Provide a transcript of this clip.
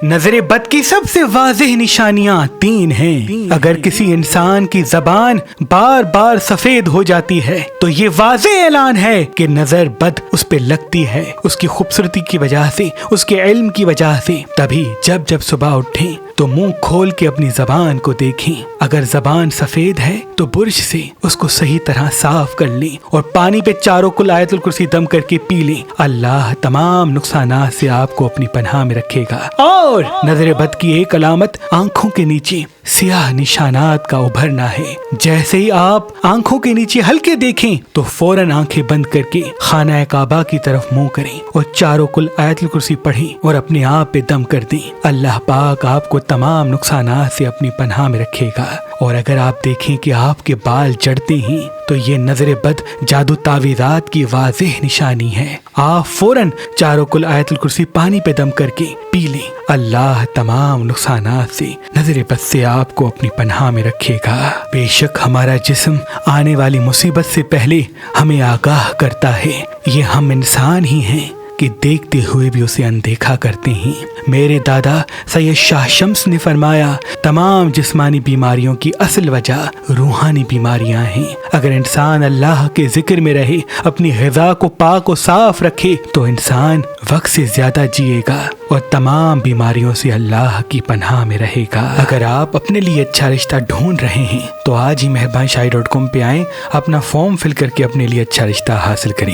نظر بد کی سب سے واضح نشانیاں تین ہیں۔ اگر کسی انسان کی زبان بار بار سفید ہو جاتی ہے تو یہ واضح اعلان ہے کہ نظر بد اس پہ لگتی ہے، اس کی خوبصورتی کی وجہ سے، اس کے علم کی وجہ سے۔ تبھی جب صبح اٹھیں تو منہ کھول کے اپنی زبان کو دیکھیں۔ اگر زبان سفید ہے تو برش سے اس کو صحیح طرح صاف کر لیں اور پانی پہ چاروں کل آیت الکرسی دم کر کے پی لیں۔ اللہ تمام نقصانات سے آپ کو اپنی پناہ میں رکھے گا۔ اور نظر بد کی ایک علامت آنکھوں کے نیچے سیاہ نشانات کا ابھرنا ہے۔ جیسے ہی آپ آنکھوں کے نیچے ہلکے دیکھیں تو فوراً آنکھیں بند کر کے خانہ کعبہ کی طرف منہ کریں اور چاروں کل آیت الکرسی پڑھیں اور اپنے آپ پہ دم کر دیں۔ اللہ پاک آپ کو تمام نقصانات سے اپنی پناہ میں رکھے گا۔ اور اگر آپ دیکھیں کہ آپ کے بال جڑتے ہیں تو یہ نظر بد جادو تعویذات کی واضح نشانی ہے۔ آپ فوراً چاروں کل آیت الکرسی پانی پہ دم کر کے پی لیں۔ اللہ تمام نقصانات سے، نظر بد سے آپ کو اپنی پناہ میں رکھے گا۔ بے شک ہمارا جسم آنے والی مصیبت سے پہلے ہمیں آگاہ کرتا ہے۔ یہ ہم انسان ہی ہیں کہ دیکھتے ہوئے بھی اسے اندیکھا کرتے ہیں۔ میرے دادا سید شاہ شمس نے فرمایا، تمام جسمانی بیماریوں کی اصل وجہ روحانی بیماریاں ہیں۔ اگر انسان اللہ کے ذکر میں رہے، اپنی غذا کو پاک و صاف رکھے تو انسان وقت سے زیادہ جیے گا اور تمام بیماریوں سے اللہ کی پناہ میں رہے گا۔ اگر آپ اپنے لیے اچھا رشتہ ڈھونڈ رہے ہیں تو آج ہی مہربان شاہی.com پہ آئیں، اپنا فارم فل کر کے اپنے لیے اچھا رشتہ حاصل کریں۔